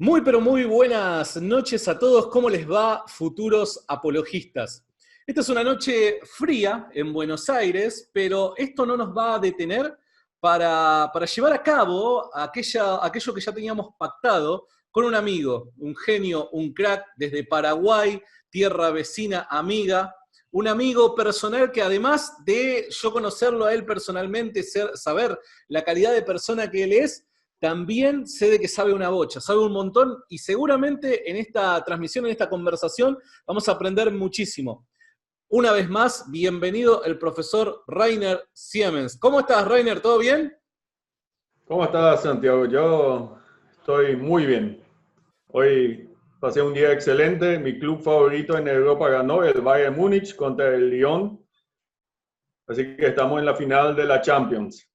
Muy, pero muy buenas noches a todos. ¿Cómo les va, futuros apologistas? Esta es una noche fría en Buenos Aires, pero esto no nos va a detener para llevar a cabo aquello que ya teníamos pactado con un amigo, un genio, un crack desde Paraguay, tierra vecina, amiga, un amigo personal que además de yo conocerlo a él personalmente, saber la calidad de persona que él es, también sé de que sabe una bocha, sabe un montón y seguramente en esta transmisión, en esta conversación, vamos a aprender muchísimo. Una vez más, bienvenido el profesor Rainer Siemens. ¿Cómo estás, Rainer? ¿Todo bien? ¿Cómo estás, Santiago? Yo estoy muy bien. Hoy pasé un día excelente. Mi club favorito en Europa ganó, el Bayern Múnich contra el Lyon. Así que estamos en la final de la Champions.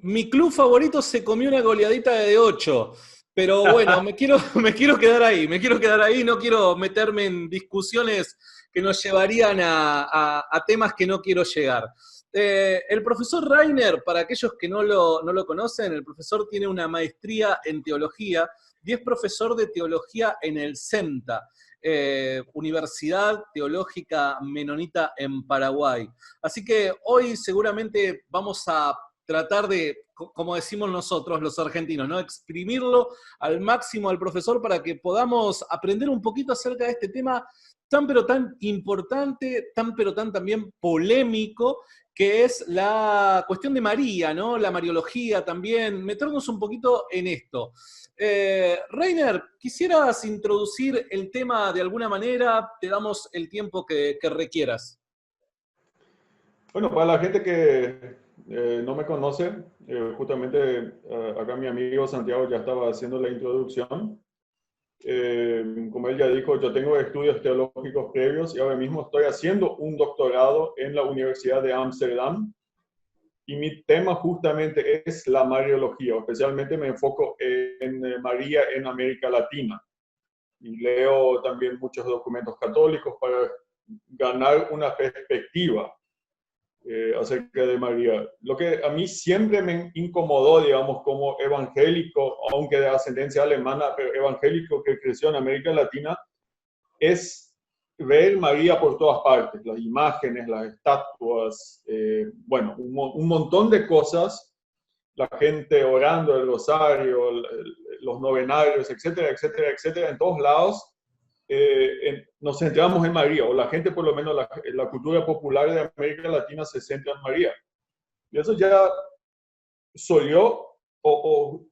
Mi club favorito se comió una goleadita de 8, pero bueno, me quiero quedar ahí, no quiero meterme en discusiones que nos llevarían a temas que no quiero llegar. El profesor Rainer, para aquellos que no lo conocen, el profesor tiene una maestría en teología y es profesor de teología en el CEMTA, Universidad Teológica Menonita en Paraguay. Así que hoy seguramente vamos a tratar de, como decimos nosotros los argentinos, ¿no? Exprimirlo al máximo al profesor para que podamos aprender un poquito acerca de este tema tan pero tan importante, tan pero tan también polémico, que es la cuestión de María, ¿no? La mariología también, meternos un poquito en esto. Reiner, ¿quisieras introducir el tema de alguna manera? Te damos el tiempo que requieras. Bueno, para la gente que no me conoce, justamente acá mi amigo Santiago ya estaba haciendo la introducción. Como él ya dijo, yo tengo estudios teológicos previos y ahora mismo estoy haciendo un doctorado en la Universidad de Ámsterdam. Y mi tema justamente es la Mariología, especialmente me enfoco en María en América Latina. Y leo también muchos documentos católicos para ganar una perspectiva acerca de María. Lo que a mí siempre me incomodó, digamos, como evangélico, aunque de ascendencia alemana, pero evangélico que creció en América Latina, es ver María por todas partes, las imágenes, las estatuas, bueno, un montón de cosas, la gente orando el rosario, los novenarios, etcétera, etcétera, etcétera, en todos lados. Nos centramos en María, o la gente, por lo menos la cultura popular de América Latina se centra en María. Y eso ya solió o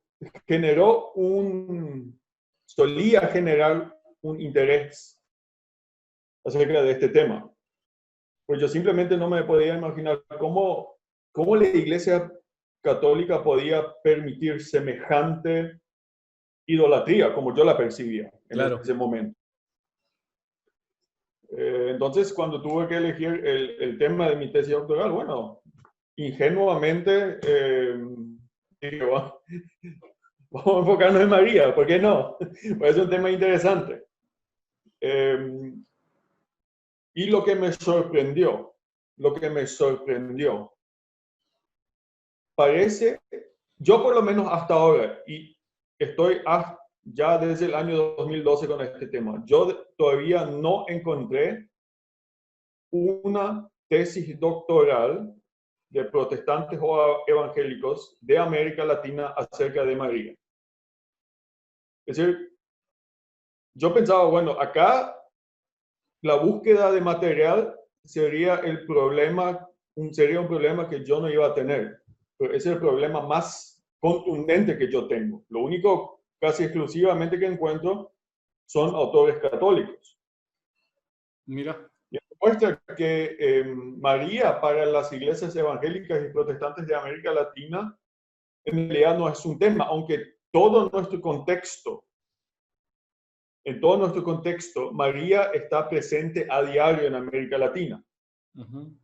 generó solía generar un interés acerca de este tema. Pues yo simplemente no me podía imaginar cómo la Iglesia Católica podía permitir semejante idolatría como yo la percibía en Claro. ese momento. Entonces, cuando tuve que elegir el tema de mi tesis doctoral, bueno, ingenuamente dije, "Bueno, vamos a enfocarnos en María, ¿por qué no?" Pues es un tema interesante. Eh, y lo que me sorprendió, parece, yo por lo menos hasta ahora, y estoy ya desde el año 2012 con este tema, yo todavía no encontré una tesis doctoral de protestantes o evangélicos de América Latina acerca de María. Es decir, yo pensaba, bueno, acá la búsqueda de material sería sería un problema que yo no iba a tener. Pero ese es el problema más contundente que yo tengo. Lo único casi exclusivamente que encuentro son autores católicos. Mira. Y muestra que María para las iglesias evangélicas y protestantes de América Latina en realidad no es un tema, aunque en todo nuestro contexto, María está presente a diario en América Latina. Uh-huh.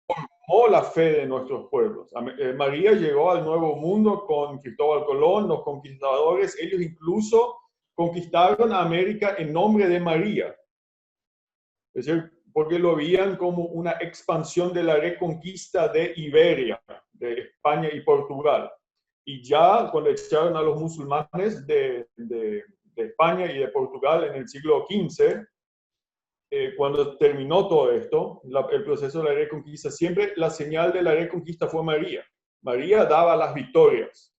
Formó la fe de nuestros pueblos. María llegó al Nuevo Mundo con Cristóbal Colón, los conquistadores, ellos incluso conquistaron a América en nombre de María. Es decir, porque lo veían como una expansión de la reconquista de Iberia, de España y Portugal. Y ya cuando echaron a los musulmanes de España y de Portugal en el siglo XV, cuando terminó todo esto, el proceso de la reconquista, siempre la señal de la reconquista fue María. María daba las victorias.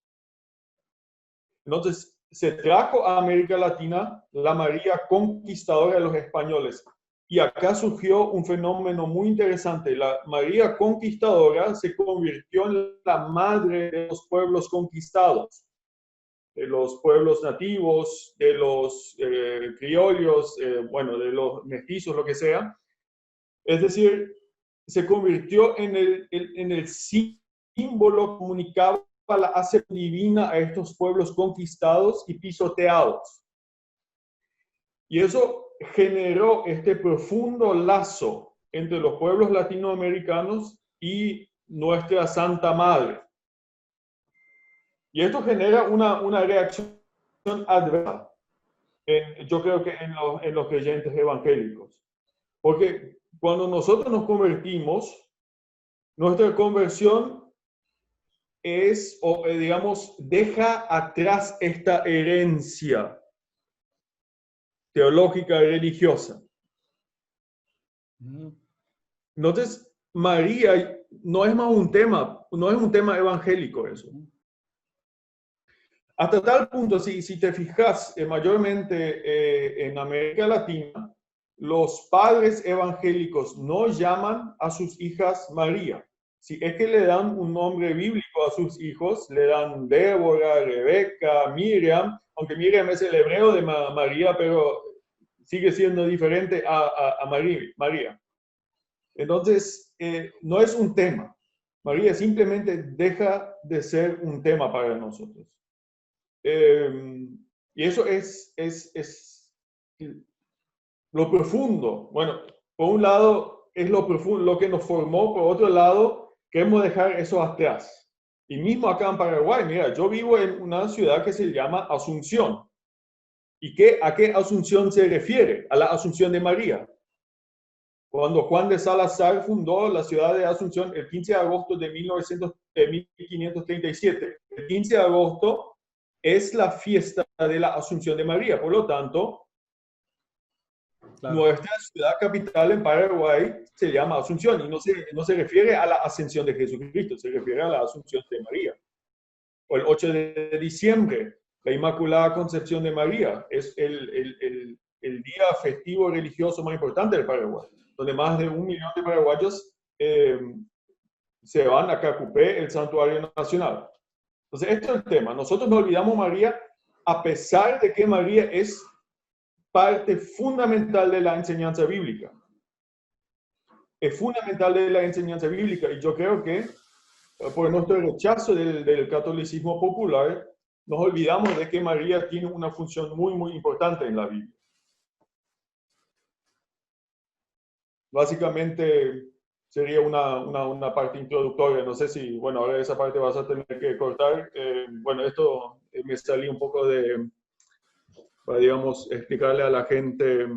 Entonces, se trajo a América Latina la María conquistadora de los españoles. Y acá surgió un fenómeno muy interesante. La María conquistadora se convirtió en la madre de los pueblos conquistados, de los pueblos nativos, de los criollos, bueno, de los mestizos, lo que sea. Es decir, se convirtió en el símbolo que comunicaba la aceptación divina a estos pueblos conquistados y pisoteados. Y eso generó este profundo lazo entre los pueblos latinoamericanos y nuestra Santa Madre. Y esto genera una reacción adversa, yo creo que en los creyentes evangélicos. Porque cuando nosotros nos convertimos, nuestra conversión es, o digamos, deja atrás esta herencia teológica y religiosa. Entonces, María no es más un tema, no es un tema evangélico eso. Hasta tal punto, si te fijas, mayormente en América Latina, los padres evangélicos no llaman a sus hijas María. Si es que le dan un nombre bíblico a sus hijos, le dan Débora, Rebeca, Miriam, aunque Miriam es el hebreo de María, pero sigue siendo diferente a María. Entonces, no es un tema. María simplemente deja de ser un tema para nosotros. Y eso es lo profundo. Bueno, por un lado es lo profundo, lo que nos formó, por otro lado queremos dejar eso atrás. Y mismo acá en Paraguay, mira, yo vivo en una ciudad que se llama Asunción. ¿Y a qué Asunción se refiere? A la Asunción de María. Cuando Juan de Salazar fundó la ciudad de Asunción el 15 de agosto de 1537. El 15 de agosto es la fiesta de la Asunción de María. Por lo tanto, claro, nuestra ciudad capital en Paraguay se llama Asunción y no se refiere a la ascensión de Jesucristo, se refiere a la Asunción de María. O el 8 de diciembre, la Inmaculada Concepción de María, es el día festivo religioso más importante del Paraguay, donde más de 1 millón de paraguayos se van a Cacupé, el santuario nacional. Entonces, este es el tema. Nosotros no olvidamos María, a pesar de que María es parte fundamental de la enseñanza bíblica. Es fundamental de la enseñanza bíblica y yo creo que por nuestro rechazo del catolicismo popular, nos olvidamos de que María tiene una función muy, muy importante en la Biblia. Básicamente sería una parte introductoria. No sé si, bueno, ahora esa parte vas a tener que cortar. Bueno, esto me salí un poco para, digamos, explicarle a la gente.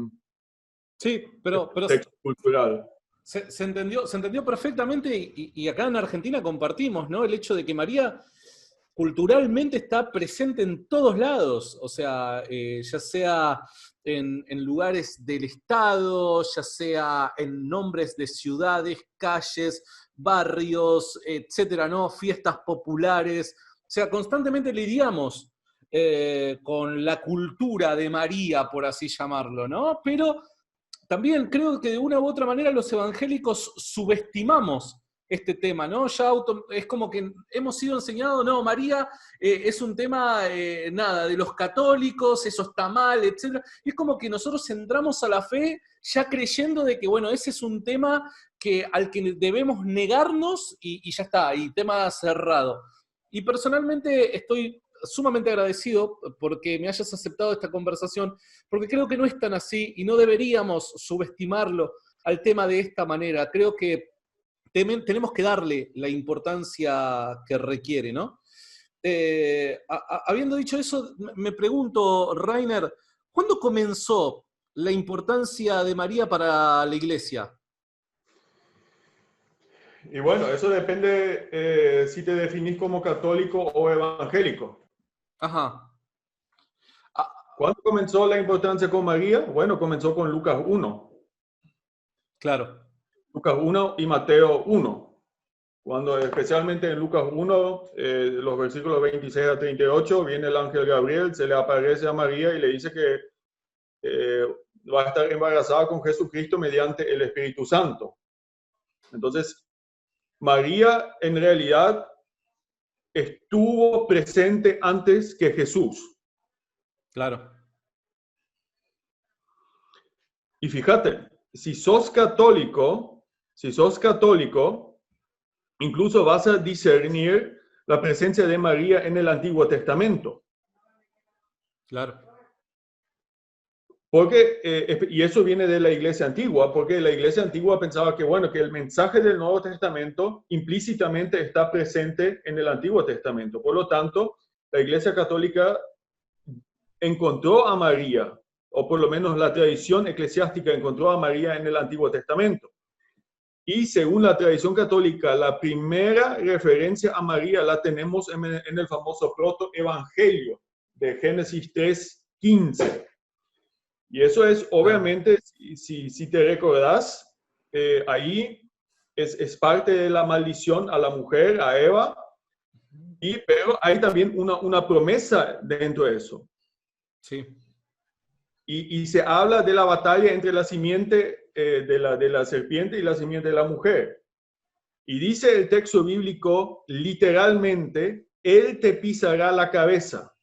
Sí, pero el texto cultural. Se entendió perfectamente y acá en Argentina compartimos, ¿no? El hecho de que María culturalmente está presente en todos lados, o sea, ya sea en lugares del Estado, ya sea en nombres de ciudades, calles, barrios, etcétera, ¿no? Fiestas populares, o sea, constantemente lidiamos con la cultura de María, por así llamarlo, ¿no? Pero también creo que de una u otra manera los evangélicos subestimamos este tema, ¿no? Es como que hemos sido enseñados, no, María es un tema, nada, de los católicos, eso está mal, etc. Y es como que nosotros entramos a la fe ya creyendo de que, bueno, ese es un tema al que debemos negarnos y ya está, y tema cerrado. Y personalmente estoy sumamente agradecido porque me hayas aceptado esta conversación, porque creo que no es tan así y no deberíamos subestimarlo al tema de esta manera. Creo que tenemos que darle la importancia que requiere, ¿no? Habiendo dicho eso, me pregunto, Rainer, ¿cuándo comenzó la importancia de María para la Iglesia? Y bueno, eso depende si te definís como católico o evangélico. Ajá. Ah, ¿Cuándo comenzó la importancia con María? Bueno, comenzó con Lucas 1. claro, Lucas 1 y Mateo 1. Cuando especialmente en Lucas 1, los versículos 26 a 38, viene el ángel Gabriel, se le aparece a María y le dice que va a estar embarazada con Jesucristo mediante el Espíritu Santo. Entonces, María en realidad estuvo presente antes que Jesús. claro. Y fíjate, si sos católico, incluso vas a discernir la presencia de María en el Antiguo Testamento. Claro. Porque, y eso viene de la iglesia antigua, porque la iglesia antigua pensaba que, bueno, que el mensaje del Nuevo Testamento implícitamente está presente en el Antiguo Testamento. Por lo tanto, la iglesia católica encontró a María, o por lo menos la tradición eclesiástica encontró a María en el Antiguo Testamento. Y según la tradición católica, la primera referencia a María la tenemos en el famoso protoevangelio de Génesis 3:15. Y eso es, Claro. obviamente, si te recordás, ahí es parte de la maldición a la mujer, a Eva, pero hay también una promesa dentro de eso. Sí, Y se habla de la batalla entre la simiente de la serpiente y la simiente de la mujer. Y dice el texto bíblico literalmente, él te pisará la cabeza.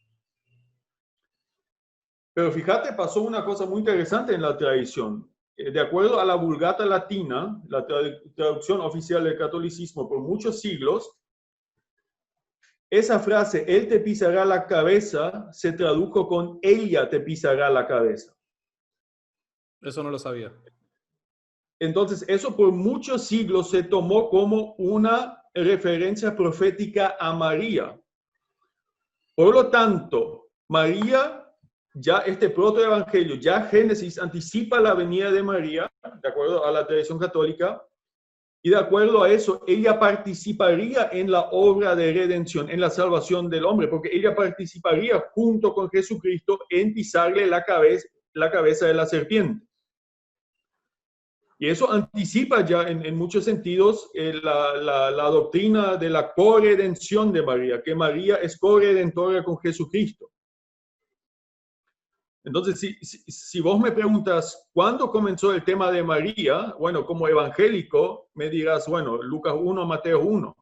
Pero fíjate, pasó una cosa muy interesante en la tradición. De acuerdo a la Vulgata Latina, la traducción oficial del catolicismo por muchos siglos, esa frase, él te pisará la cabeza, se tradujo con ella te pisará la cabeza. eso no lo sabía. Entonces, eso por muchos siglos se tomó como una referencia profética a María. Por lo tanto, María, ya este protoevangelio, ya Génesis anticipa la venida de María, de acuerdo a la tradición católica, y de acuerdo a eso, ella participaría en la obra de redención, en la salvación del hombre, porque ella participaría junto con Jesucristo en pisarle la cabeza de la serpiente. Y eso anticipa ya en muchos sentidos la doctrina de la corredención de María, que María es corredentora con Jesucristo. Entonces, si vos me preguntas cuándo comenzó el tema de María, bueno, como evangélico, me dirás, bueno, Lucas 1, Mateo 1.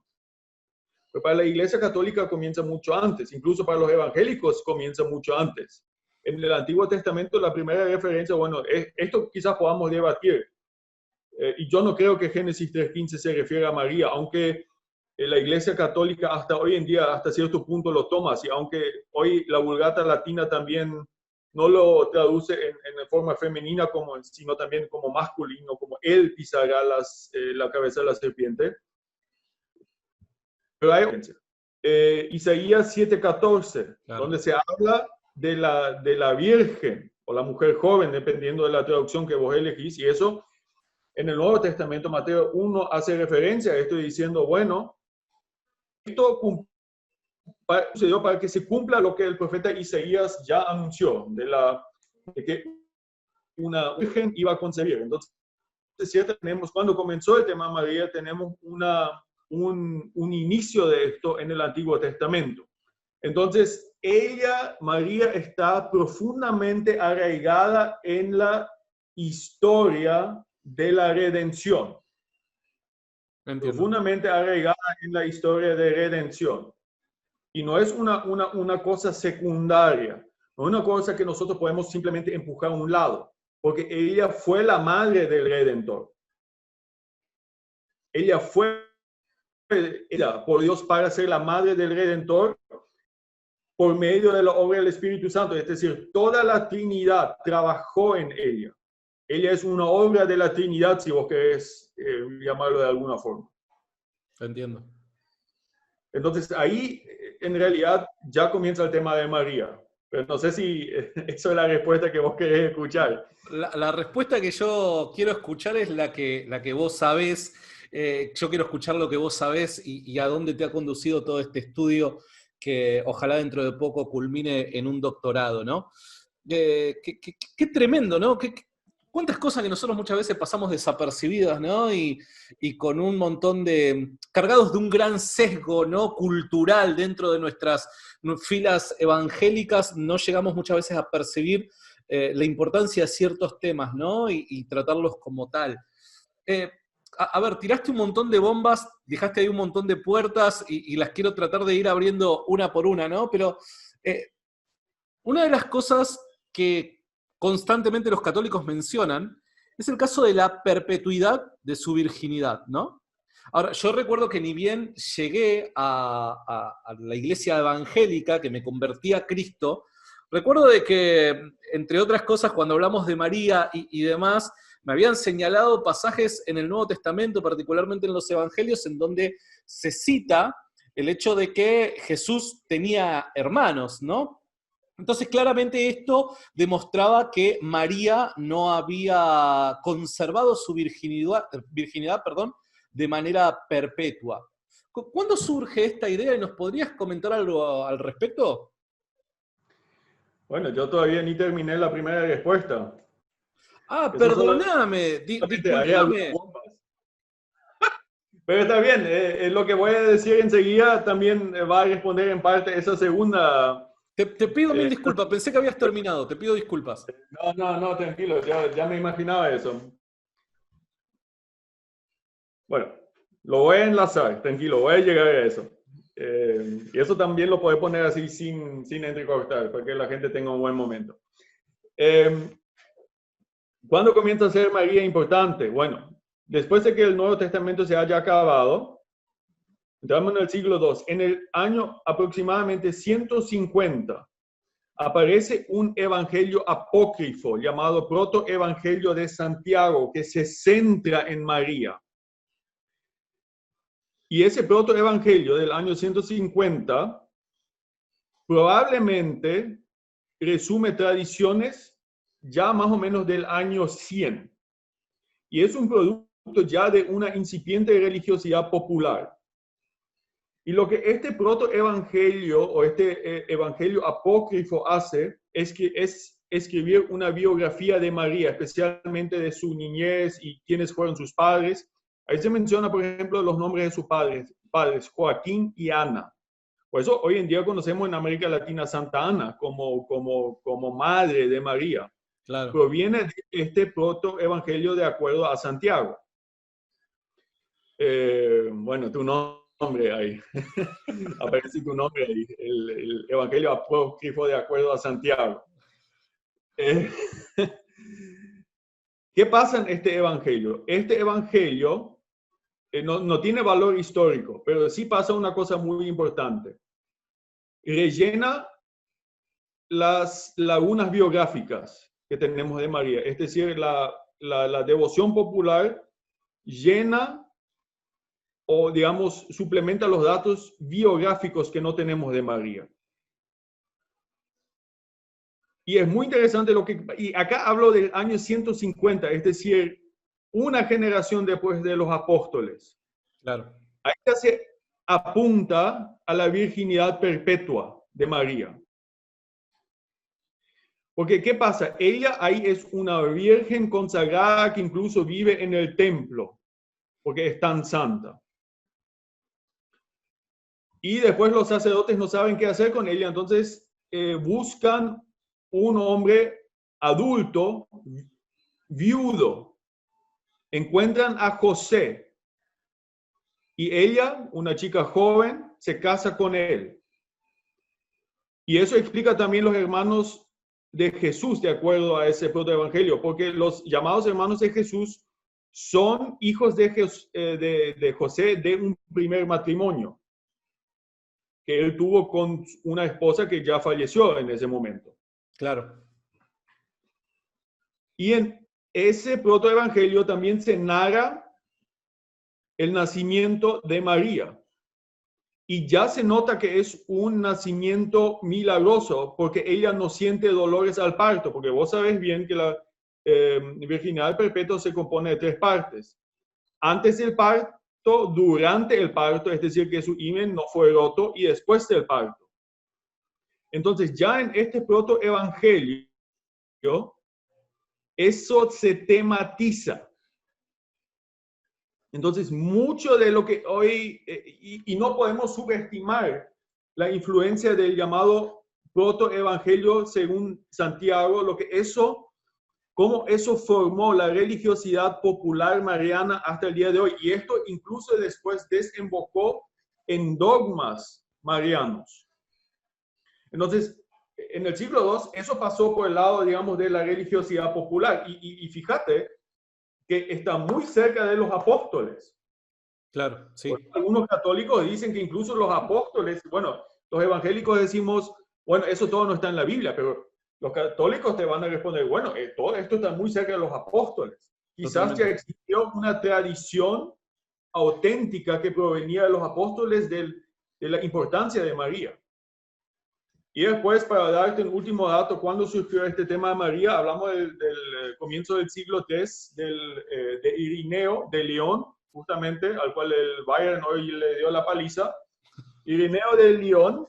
Pero para la Iglesia Católica comienza mucho antes, incluso para los evangélicos comienza mucho antes. En el Antiguo Testamento, la primera referencia, bueno, esto quizás podamos debatir. Y yo no creo que Génesis 3:15 se refiere a María, aunque la Iglesia Católica hasta hoy en día, hasta cierto punto lo toma así, aunque hoy la Vulgata Latina también no lo traduce en forma femenina, sino también como masculino, como él pisará la cabeza de la serpiente. Pero hay Isaías 7:14, Claro. donde se habla de la virgen o la mujer joven, dependiendo de la traducción que vos elegís, y eso en el Nuevo Testamento, Mateo 1 hace referencia a esto diciendo, bueno, esto sucedió para que se cumpla lo que el profeta Isaías ya anunció, de que una virgen iba a concebir. Entonces, tenemos, cuando comenzó el tema María, tenemos un inicio de esto en el Antiguo Testamento. Entonces, María, está profundamente arraigada en la historia de la redención. Entiendo. Profundamente arraigada en la historia de redención. Y no es una cosa secundaria, no es una cosa que nosotros podemos simplemente empujar a un lado, porque ella fue la madre del Redentor. Ella fue por Dios para ser la madre del Redentor por medio de la obra del Espíritu Santo. Es decir, toda la Trinidad trabajó en ella. Ella es una obra de la Trinidad, si vos querés llamarlo de alguna forma. Entiendo. Entonces ahí en realidad ya comienza el tema de María. Pero no sé si eso es la respuesta que vos querés escuchar. La respuesta que yo quiero escuchar es la que vos sabés. Yo quiero escuchar lo que vos sabés y a dónde te ha conducido todo este estudio que ojalá dentro de poco culmine en un doctorado, ¿no? Qué tremendo, ¿no? Cuántas cosas que nosotros muchas veces pasamos desapercibidas, ¿no? Y con un montón cargados de un gran sesgo, ¿no? Cultural dentro de nuestras filas evangélicas, no llegamos muchas veces a percibir la importancia de ciertos temas, ¿no? Y tratarlos como tal. Eh, a ver, tiraste un montón de bombas, dejaste ahí un montón de puertas y las quiero tratar de ir abriendo una por una, ¿no? Pero una de las cosas que constantemente los católicos mencionan es el caso de la perpetuidad de su virginidad, ¿no? Ahora, yo recuerdo que ni bien llegué a la iglesia evangélica, que me convertí a Cristo, recuerdo de que, entre otras cosas, cuando hablamos de María y demás, me habían señalado pasajes en el Nuevo Testamento, particularmente en los Evangelios, en donde se cita el hecho de que Jesús tenía hermanos, ¿no? Entonces, claramente esto demostraba que María no había conservado su virginidad, perdón, de manera perpetua. ¿Cuándo surge esta idea y nos podrías comentar algo al respecto? Bueno, yo todavía ni terminé la primera respuesta. Ah, Eso perdóname, solamente hay algunas discúlpame. bombas. Pero está bien, lo que voy a decir enseguida también va a responder en parte esa segunda. Te pido mil eh, disculpas, pensé que habías terminado, te pido disculpas. no, tranquilo, ya me imaginaba eso. Bueno, lo voy a enlazar, tranquilo, voy a llegar a eso. Y eso también lo puedo poner así sin entrecortar, para que la gente tenga un buen momento. ¿Cuándo comienza a ser María importante? Bueno, después de que el Nuevo Testamento se haya acabado, entramos en el siglo II. En el año aproximadamente 150 aparece un evangelio apócrifo llamado Protoevangelio de Santiago, que se centra en María. Y ese protoevangelio del año 150 probablemente resume tradiciones ya más o menos del año 100. Y es un producto ya de una incipiente religiosidad popular. Y lo que este protoevangelio o este evangelio apócrifo hace es escribir una biografía de María, especialmente de su niñez y quiénes fueron sus padres. Ahí se menciona, por ejemplo, los nombres de sus padres Joaquín y Ana. Por eso hoy en día conocemos en América Latina a Santa Ana como madre de María. Claro. Proviene de este protoevangelio de acuerdo a Santiago. Bueno, tu nombre ahí. Aparece tu nombre ahí. El evangelio apócrifo de acuerdo a Santiago. ¿Qué pasa en este evangelio? Este evangelio no tiene valor histórico, pero sí pasa una cosa muy importante. Rellena las lagunas biográficas que tenemos de María. Es decir, la devoción popular llena o, digamos, suplementa los datos biográficos que no tenemos de María. Y es muy interesante y acá hablo del año 150, es decir, una generación después de los apóstoles. Claro. Ahí ya se apunta a la virginidad perpetua de María. Porque, ¿qué pasa? Ella ahí es una virgen consagrada que incluso vive en el templo, porque es tan santa. Y después los sacerdotes no saben qué hacer con ella, entonces buscan un hombre adulto, viudo. Encuentran a José. Y ella, una chica joven, se casa con él. Y eso explica también los hermanos de Jesús, de acuerdo a ese protoevangelio, porque los llamados hermanos de Jesús son hijos de José de un primer matrimonio que él tuvo con una esposa que ya falleció en ese momento. Claro. Y en ese protoevangelio también se narra el nacimiento de María. Y ya se nota que es un nacimiento milagroso, porque ella no siente dolores al parto, porque vos sabés bien que la virginidad perpetua se compone de 3 partes. Antes del parto, justo durante el parto, es decir, que su himen no fue roto y después del parto. Entonces, ya en este protoevangelio, eso se tematiza. Entonces, mucho de lo que hoy, y no podemos subestimar la influencia del llamado protoevangelio según Santiago, cómo eso formó la religiosidad popular mariana hasta el día de hoy. Y esto incluso después desembocó en dogmas marianos. Entonces, en el siglo II, eso pasó por el lado, digamos, de la religiosidad popular. Y fíjate que está muy cerca de los apóstoles. Claro, sí. Algunos católicos dicen que incluso los apóstoles, bueno, los evangélicos decimos, bueno, eso todo no está en la Biblia, pero los católicos te van a responder, bueno, todo esto está muy cerca de los apóstoles. Quizás Totalmente. ya existió una tradición auténtica que provenía de los apóstoles de la importancia de María. Y después, para darte un último dato, cuando surgió este tema de María, hablamos del comienzo del siglo III, de Irineo de León, justamente, al cual el Bayern hoy le dio la paliza. Irineo de León,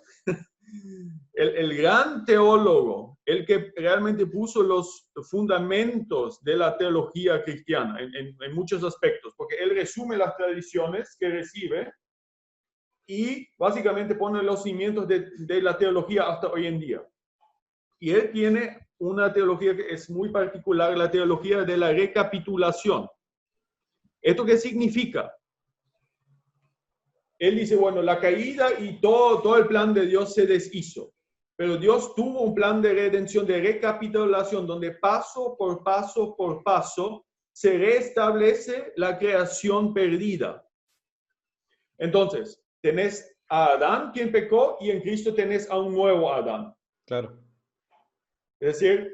el gran teólogo, el que realmente puso los fundamentos de la teología cristiana en muchos aspectos, porque él resume las tradiciones que recibe y básicamente pone los cimientos de la teología hasta hoy en día. Y él tiene una teología que es muy particular, la teología de la recapitulación. ¿Esto qué significa? Él dice, bueno, la caída y todo el plan de Dios se deshizo, pero Dios tuvo un plan de redención, de recapitulación, donde paso por paso se restablece la creación perdida. Entonces, tenés a Adán quien pecó y en Cristo tenés a un nuevo Adán. Claro. Es decir,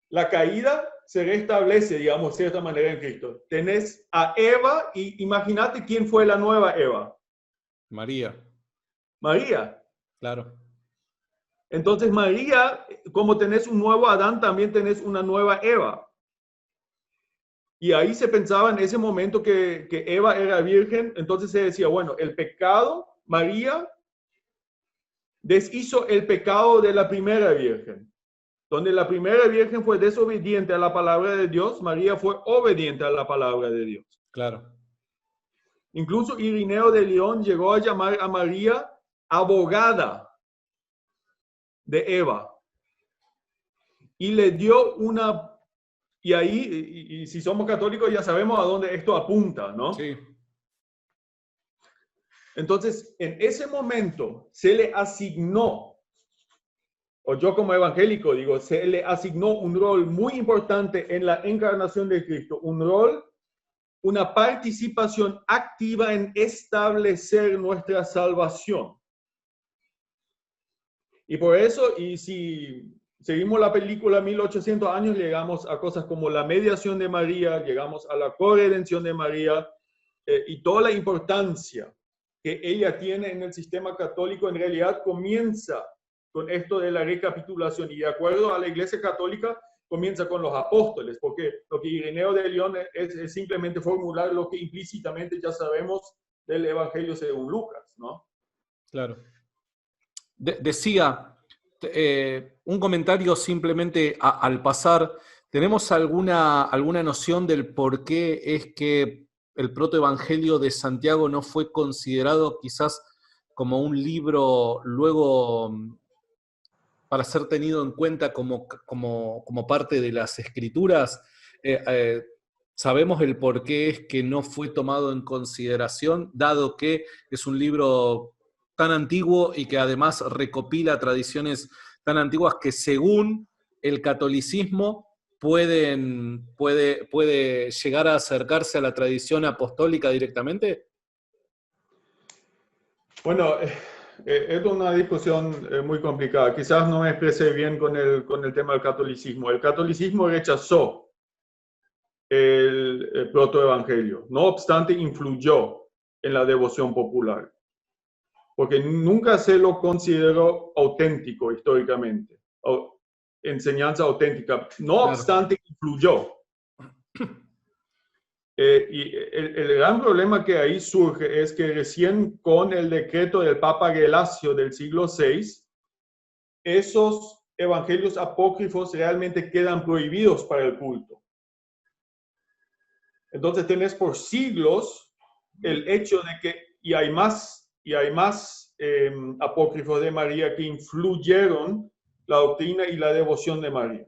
la caída se restablece, digamos, de cierta manera en Cristo. Tenés a Eva y imagínate quién fue la nueva Eva. María. María. Claro. Entonces María, como tenés un nuevo Adán, también tenés una nueva Eva. Y ahí se pensaba en ese momento que Eva era virgen, entonces se decía, bueno, el pecado, María deshizo el pecado de la primera virgen. Donde la primera virgen fue desobediente a la palabra de Dios, María fue obediente a la palabra de Dios. Claro. Incluso Irineo de León llegó a llamar a María abogada de Eva. Y le dio una... Y ahí, y si somos católicos ya sabemos a dónde esto apunta, ¿no? Sí. Entonces, en ese momento se le asignó, o yo como evangélico digo, se le asignó un rol muy importante en la encarnación de Cristo, un rol, una participación activa en establecer nuestra salvación. Y por eso, y si seguimos la película 1800 años, llegamos a cosas como la mediación de María, llegamos a la corredención de María y toda la importancia que ella tiene en el sistema católico, en realidad comienza con esto de la recapitulación y de acuerdo a la Iglesia Católica comienza con los apóstoles, porque lo que Ireneo de León es simplemente formular lo que implícitamente ya sabemos del Evangelio según Lucas, ¿no? Claro. Decía, un comentario simplemente al pasar, ¿tenemos alguna noción del por qué es que el protoevangelio de Santiago no fue considerado quizás como un libro luego para ser tenido en cuenta como parte de las escrituras? ¿Sabemos el por qué es que no fue tomado en consideración, dado que es un libro tan antiguo y que además recopila tradiciones tan antiguas que según el catolicismo puede llegar a acercarse a la tradición apostólica directamente? Bueno, es una discusión muy complicada. Quizás no me expresé bien con el tema del catolicismo. El catolicismo rechazó el protoevangelio. No obstante, influyó en la devoción popular, porque nunca se lo consideró auténtico históricamente, o enseñanza auténtica. No Claro. obstante, influyó. Y el gran problema que ahí surge es que recién con el decreto del Papa Gelasio del siglo VI, esos evangelios apócrifos realmente quedan prohibidos para el culto. Entonces tenés por siglos el hecho de que, y hay más apócrifos de María que influyeron la doctrina y la devoción de María.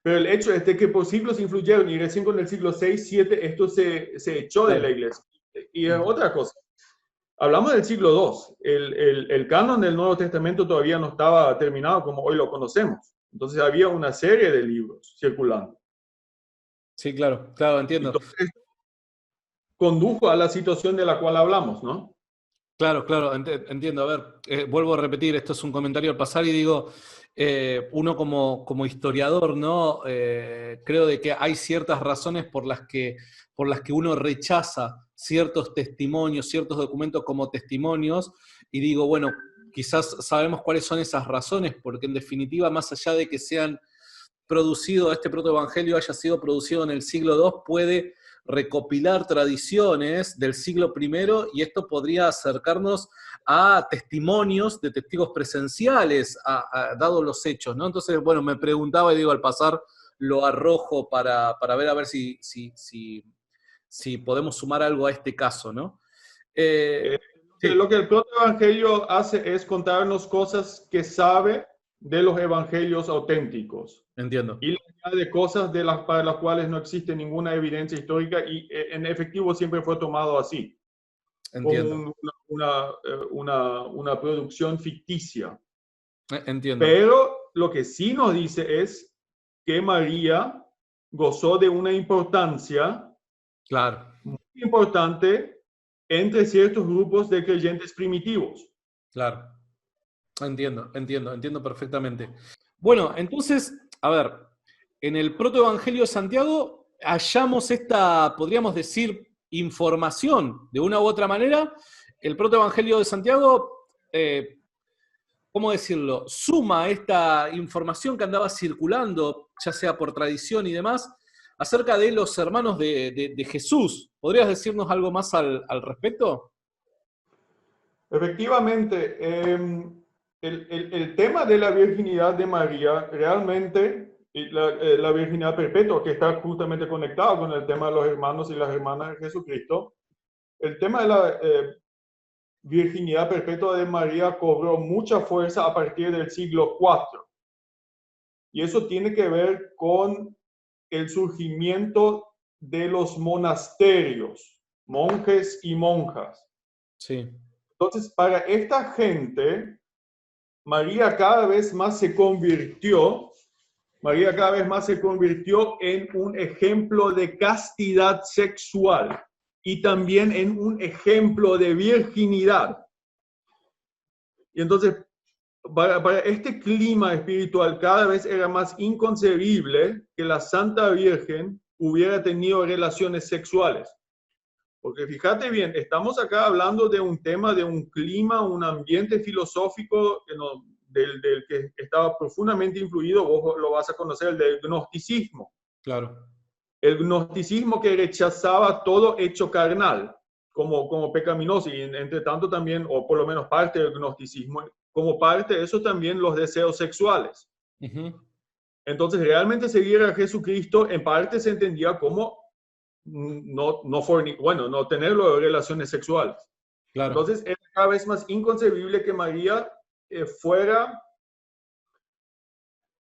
Pero el hecho es de que por siglos influyeron y recién con el siglo VI, VII, esto se echó de la iglesia. Y es otra cosa. Hablamos del siglo II. El canon del Nuevo Testamento todavía no estaba terminado como hoy lo conocemos. Entonces había una serie de libros circulando. Sí, claro, claro, entiendo. Entonces, esto condujo a la situación de la cual hablamos, ¿no? Claro, claro, entiendo. A ver, vuelvo a repetir, esto es un comentario al pasar y digo, uno como historiador, ¿no? Creo de que hay ciertas razones por las que uno rechaza ciertos testimonios, ciertos documentos como testimonios, y digo, bueno, quizás sabemos cuáles son esas razones, porque en definitiva, más allá de que sean producido, este protoevangelio haya sido producido en el siglo II, puede recopilar tradiciones del siglo I y esto podría acercarnos a testimonios de testigos presenciales, dados los hechos, ¿no? Entonces, bueno, me preguntaba y digo, al pasar lo arrojo para ver a ver si podemos sumar algo a este caso, ¿no? Sí, Lo que el protoevangelio hace es contarnos cosas que sabe de los evangelios auténticos. entiendo. Y de cosas para las cuales no existe ninguna evidencia histórica y en efectivo siempre fue tomado así, Entiendo. como una producción ficticia. Entiendo. Pero lo que sí nos dice es que María gozó de una importancia Claro. muy importante entre ciertos grupos de creyentes primitivos. Claro. Entiendo perfectamente. Bueno, entonces, a ver, en el protoevangelio de Santiago hallamos esta, podríamos decir, información de una u otra manera. El protoevangelio de Santiago, ¿cómo decirlo? Suma esta información que andaba circulando, ya sea por tradición y demás, acerca de los hermanos de Jesús. ¿Podrías decirnos algo más al respecto? Efectivamente, el tema de la virginidad de María realmente, y la virginidad perpetua, que está justamente conectado con el tema de los hermanos y las hermanas de Jesucristo, el tema de la virginidad perpetua de María cobró mucha fuerza a partir del siglo IV. Y eso tiene que ver con el surgimiento de los monasterios, monjes y monjas. Sí. Entonces, para esta gente, María cada vez más se convirtió en un ejemplo de castidad sexual y también en un ejemplo de virginidad. Y entonces, para este clima espiritual cada vez era más inconcebible que la Santa Virgen hubiera tenido relaciones sexuales. Porque fíjate bien, estamos acá hablando de un tema, de un clima, un ambiente filosófico del que estaba profundamente influido, vos lo vas a conocer, el del gnosticismo. Claro. El gnosticismo que rechazaba todo hecho carnal como pecaminoso y entre tanto también, o por lo menos parte del gnosticismo, como parte de eso también los deseos sexuales. Uh-huh. Entonces realmente seguir a Jesucristo en parte se entendía como no tener relaciones sexuales. Claro. Entonces es cada vez más inconcebible que María fuera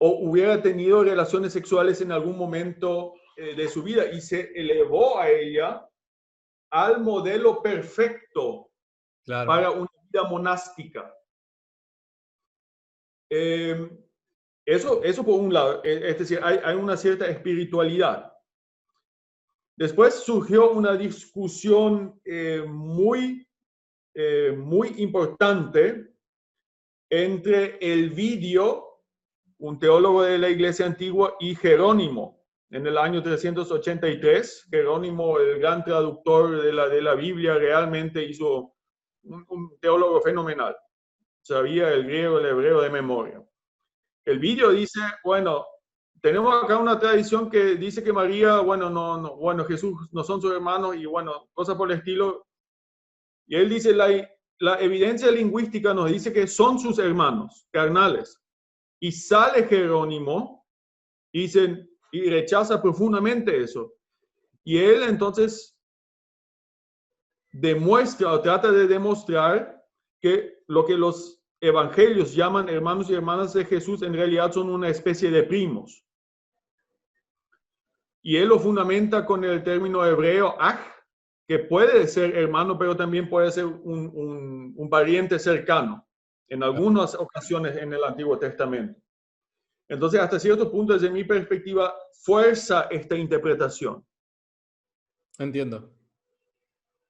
o hubiera tenido relaciones sexuales en algún momento de su vida y se elevó a ella al modelo perfecto Claro. para una vida monástica. Eso por un lado, es decir, hay una cierta espiritualidad. Después surgió una discusión muy importante entre Elvidio, un teólogo de la Iglesia Antigua, y Jerónimo. En el año 383, Jerónimo, el gran traductor de la Biblia, realmente hizo un teólogo fenomenal. Sabía el griego, el hebreo de memoria. Elvidio dice, bueno, tenemos acá una tradición que dice que María, bueno, bueno, Jesús no son sus hermanos y bueno, cosas por el estilo. Y él dice, la evidencia lingüística nos dice que son sus hermanos carnales. Y sale Jerónimo y rechaza profundamente eso. Y él entonces demuestra o trata de demostrar que lo que los evangelios llaman hermanos y hermanas de Jesús en realidad son una especie de primos. Y él lo fundamenta con el término hebreo aj, que puede ser hermano, pero también puede ser un pariente cercano en algunas ocasiones en el Antiguo Testamento. Entonces, hasta cierto punto, desde mi perspectiva, fuerza esta interpretación. Entiendo.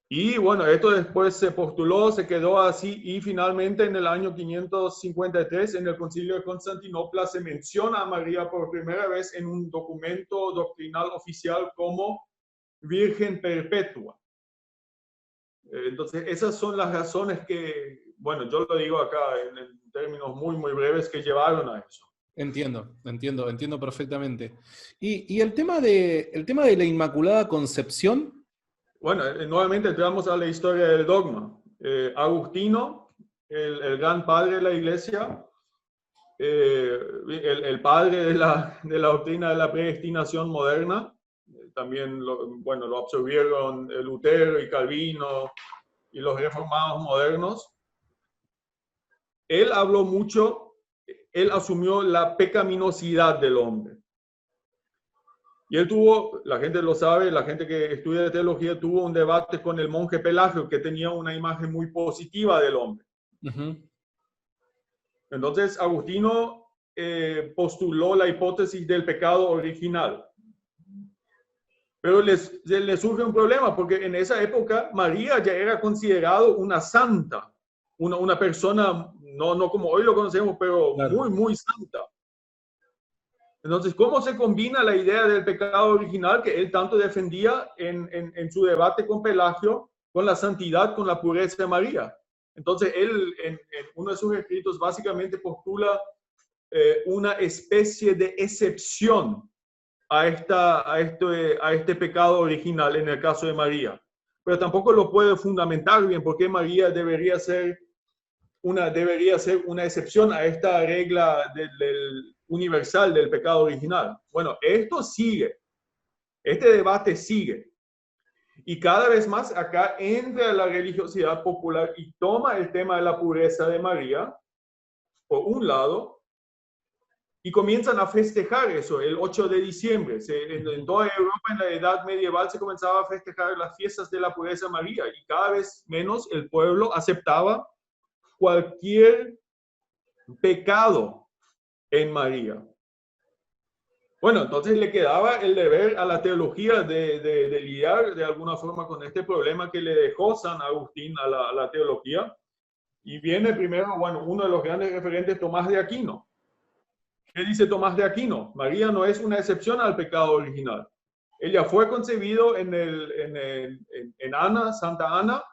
Y bueno, esto después se postuló, se quedó así y finalmente en el año 553 en el Concilio de Constantinopla se menciona a María por primera vez en un documento doctrinal oficial como Virgen Perpetua. Entonces, esas son las razones que, bueno, yo lo digo acá en términos muy, muy breves que llevaron a eso. Entiendo perfectamente. Y el tema de la Inmaculada Concepción. Bueno, nuevamente entramos a la historia del dogma. Agustino, el gran padre de la iglesia, el padre de la doctrina de la predestinación moderna, también lo absorbieron Lutero y Calvino y los reformados modernos. Él habló mucho, él asumió la pecaminosidad del hombre. Y él tuvo, la gente lo sabe, la gente que estudia teología tuvo un debate con el monje Pelagio que tenía una imagen muy positiva del hombre. Uh-huh. Entonces Agustino postuló la hipótesis del pecado original. Pero le surge un problema porque en esa época María ya era considerado una santa, una persona, no como hoy lo conocemos, pero claro, muy, muy santa. Entonces, ¿cómo se combina la idea del pecado original que él tanto defendía en su debate con Pelagio, con la santidad, con la pureza de María? Entonces, él en uno de sus escritos básicamente postula una especie de excepción a este pecado original en el caso de María. Pero tampoco lo puede fundamentar bien porque María debería ser una excepción a esta regla del universal del pecado original. Bueno, esto sigue, este debate sigue. Y cada vez más acá entra la religiosidad popular y toma el tema de la pureza de María, por un lado, y comienzan a festejar eso el 8 de diciembre. En toda Europa, en la Edad Medieval, se comenzaba a festejar las fiestas de la pureza de María y cada vez menos el pueblo aceptaba cualquier pecado en María. Bueno, entonces le quedaba el deber a la teología de lidiar de alguna forma con este problema que le dejó San Agustín a la teología. Y viene primero, bueno, uno de los grandes referentes, Tomás de Aquino. ¿Qué dice Tomás de Aquino? María no es una excepción al pecado original. Ella fue concebido en Ana, Santa Ana,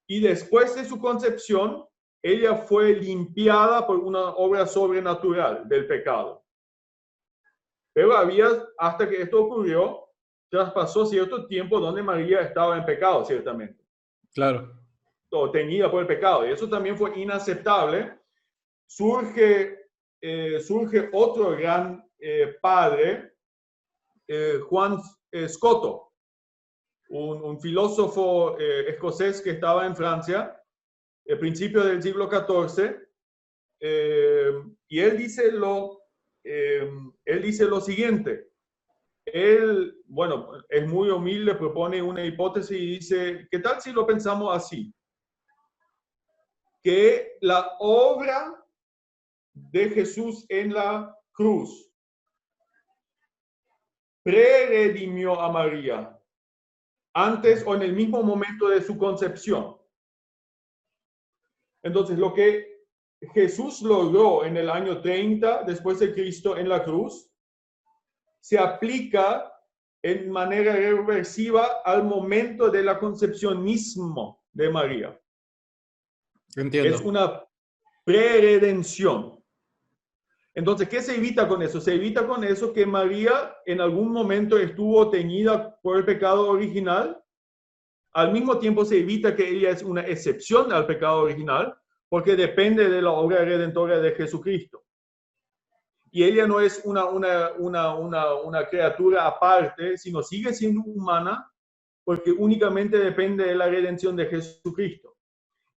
y después de su concepción, ella fue limpiada por una obra sobrenatural del pecado. Pero hasta que esto ocurrió, traspasó cierto tiempo donde María estaba en pecado, ciertamente. Claro. O teñida por el pecado. Y eso también fue inaceptable. Surge otro gran padre, Juan Scotto, un filósofo escocés que estaba en Francia, al principio del siglo XIV, y él dice lo siguiente. Él, bueno, es muy humilde, propone una hipótesis y dice, ¿qué tal si lo pensamos así? Que la obra de Jesús en la cruz pre-redimió a María antes o en el mismo momento de su concepción. Entonces, lo que Jesús logró en el año 30 después de Cristo en la cruz se aplica en manera reversiva al momento de la concepción mismo de María. Entiendo. Es una preredención. Entonces, ¿qué se evita con eso? Se evita con eso que María en algún momento estuvo teñida por el pecado original. Al mismo tiempo se evita que ella es una excepción al pecado original, porque depende de la obra redentora de Jesucristo. Y ella no es una criatura aparte, sino sigue siendo humana, porque únicamente depende de la redención de Jesucristo.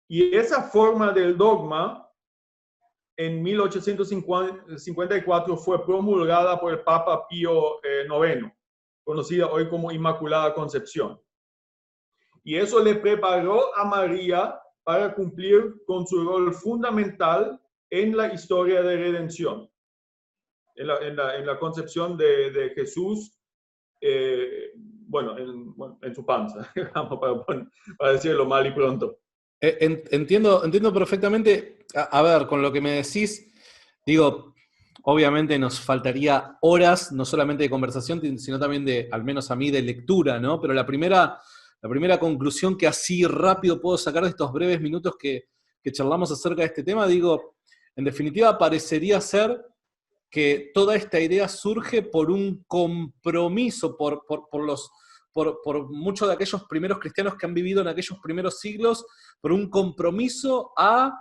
Y esa forma del dogma, en 1854, fue promulgada por el Papa Pío IX, conocida hoy como Inmaculada Concepción. Y eso le preparó a María para cumplir con su rol fundamental en la historia de redención, en la concepción de Jesús, en su panza, para decirlo mal y pronto. Entiendo perfectamente. A ver, con lo que me decís, digo, obviamente nos faltaría horas, no solamente de conversación, sino también de, al menos a mí, de lectura, ¿no? Pero la primera conclusión que así rápido puedo sacar de estos breves minutos que charlamos acerca de este tema, digo, en definitiva parecería ser que toda esta idea surge por un compromiso, por muchos de aquellos primeros cristianos que han vivido en aquellos primeros siglos, por un compromiso a,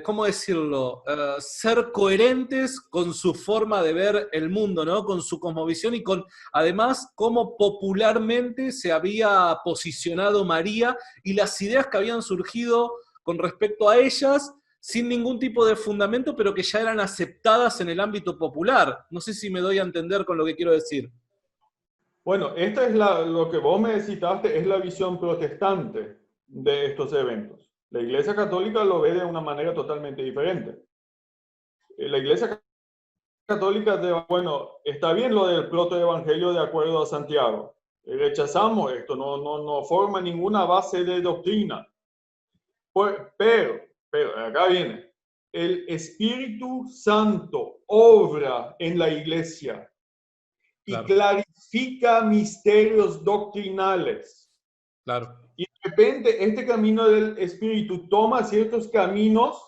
¿cómo decirlo?, ser coherentes con su forma de ver el mundo, ¿no? Con su cosmovisión y con, además, cómo popularmente se había posicionado María y las ideas que habían surgido con respecto a ellas, sin ningún tipo de fundamento, pero que ya eran aceptadas en el ámbito popular. No sé si me doy a entender con lo que quiero decir. Bueno, esta es lo que vos me citaste, es la visión protestante de estos eventos. La Iglesia Católica lo ve de una manera totalmente diferente. La Iglesia Católica, bueno, está bien lo del protoevangelio de acuerdo a Santiago. Rechazamos esto, no forma ninguna base de doctrina. Pero, acá viene, el Espíritu Santo obra en la Iglesia y Claro. clarifica misterios doctrinales. Claro. Y de repente este camino del Espíritu toma ciertos caminos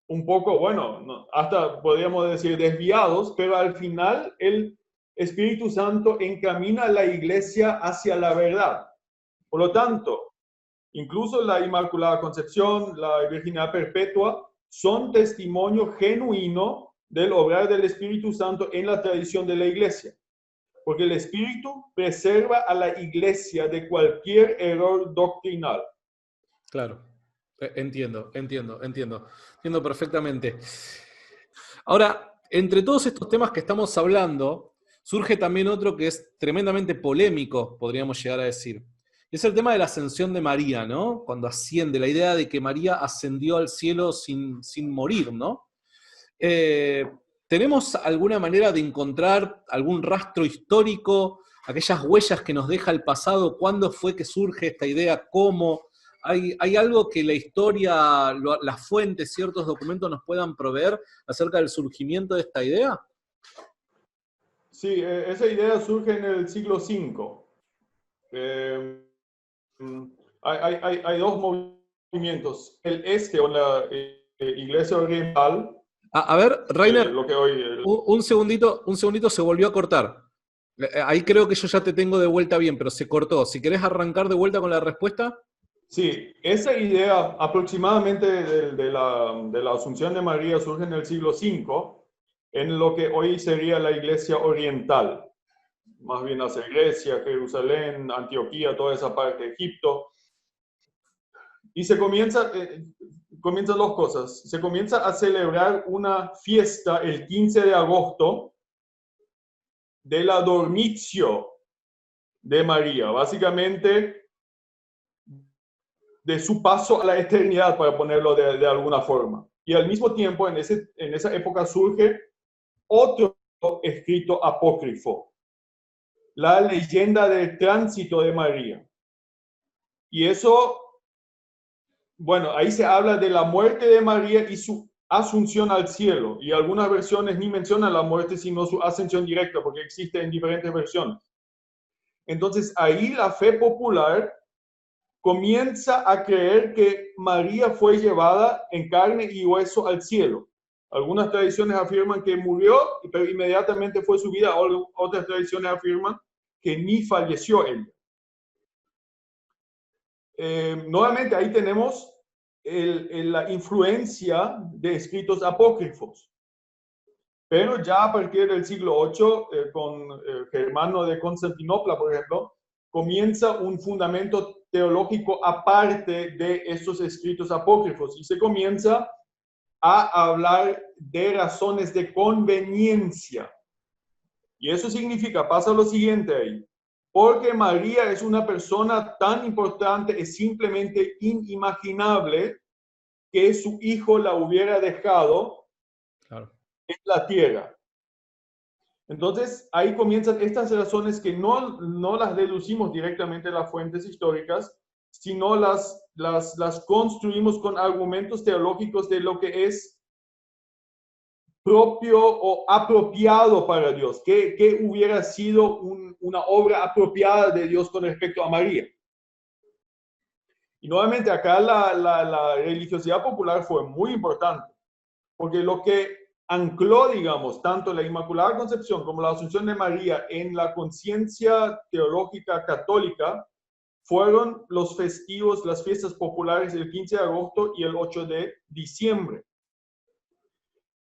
un poco, bueno, hasta podríamos decir desviados, pero al final el Espíritu Santo encamina a la Iglesia hacia la verdad. Por lo tanto, incluso la Inmaculada Concepción, la Virginidad Perpetua, son testimonio genuino del obrar del Espíritu Santo en la tradición de la Iglesia. Porque el Espíritu preserva a la Iglesia de cualquier error doctrinal. Claro, entiendo perfectamente. Ahora, entre todos estos temas que estamos hablando, surge también otro que es tremendamente polémico, podríamos llegar a decir. Es el tema de la ascensión de María, ¿no? Cuando asciende, la idea de que María ascendió al cielo sin morir, ¿no? ¿Tenemos alguna manera de encontrar algún rastro histórico, aquellas huellas que nos deja el pasado? ¿Cuándo fue que surge esta idea? ¿Cómo? ¿Hay algo que la historia, las fuentes, ciertos documentos nos puedan proveer acerca del surgimiento de esta idea? Sí, esa idea surge en el siglo V. Hay dos movimientos. El este, o la Iglesia Oriental. A ver, Rainer, lo que hoy, un segundito se volvió a cortar. Ahí creo que yo ya te tengo de vuelta bien, pero se cortó. Si querés arrancar de vuelta con la respuesta. Sí, esa idea aproximadamente de la Asunción de María surge en el siglo V, en lo que hoy sería la Iglesia Oriental. Más bien hacia Grecia, Jerusalén, Antioquía, toda esa parte de Egipto. Y comienzan dos cosas. Se comienza a celebrar una fiesta el 15 de agosto de la Dormitio de María, básicamente de su paso a la eternidad, para ponerlo de alguna forma. Y al mismo tiempo, en esa época surge otro escrito apócrifo, la leyenda del tránsito de María. Y eso, bueno, ahí se habla de la muerte de María y su asunción al cielo. Y algunas versiones ni mencionan la muerte, sino su ascensión directa, porque existe en diferentes versiones. Entonces, ahí la fe popular comienza a creer que María fue llevada en carne y hueso al cielo. Algunas tradiciones afirman que murió, pero inmediatamente fue subida. Otras tradiciones afirman que ni falleció ella. Nuevamente ahí tenemos la influencia de escritos apócrifos. Pero ya a partir del siglo VIII, con Germano de Constantinopla, por ejemplo, comienza un fundamento teológico aparte de estos escritos apócrifos y se comienza a hablar de razones de conveniencia. Y eso significa, pasa lo siguiente ahí, porque María es una persona tan importante, es simplemente inimaginable que su hijo la hubiera dejado en la tierra. Entonces, ahí comienzan estas razones que no las deducimos directamente de las fuentes históricas, sino las construimos con argumentos teológicos de lo que es propio o apropiado para Dios. ¿Qué hubiera sido una obra apropiada de Dios con respecto a María? Y nuevamente acá la religiosidad popular fue muy importante, porque lo que ancló, digamos, tanto la Inmaculada Concepción como la Asunción de María en la conciencia teológica católica fueron los festivos, las fiestas populares del 15 de agosto y el 8 de diciembre.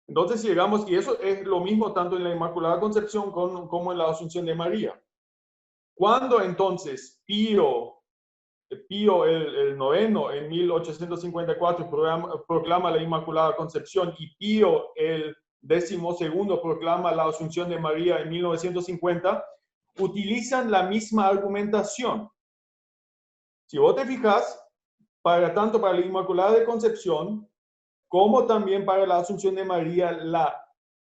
Entonces llegamos, y eso es lo mismo tanto en la Inmaculada Concepción como en la Asunción de María. Cuando entonces Pío el noveno en 1854 proclama la Inmaculada Concepción y Pío el 12º proclama la Asunción de María en 1950, utilizan la misma argumentación. Si vos te fijas, tanto para la Inmaculada de Concepción como también para la Asunción de María,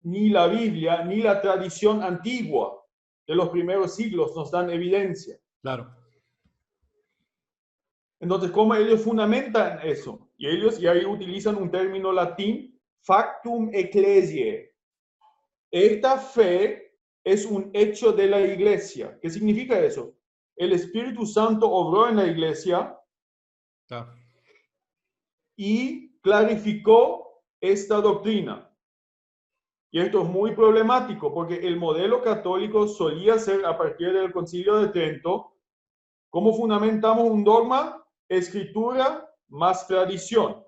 ni la Biblia ni la tradición antigua de los primeros siglos nos dan evidencia. Claro. Entonces, ¿cómo ellos fundamentan eso? Y ahí utilizan un término latín, factum ecclesiae. Esta fe es un hecho de la iglesia. ¿Qué significa eso? El Espíritu Santo obró en la iglesia y clarificó esta doctrina. Y esto es muy problemático porque el modelo católico solía ser a partir del Concilio de Trento. ¿Cómo fundamentamos un dogma? Escritura más tradición.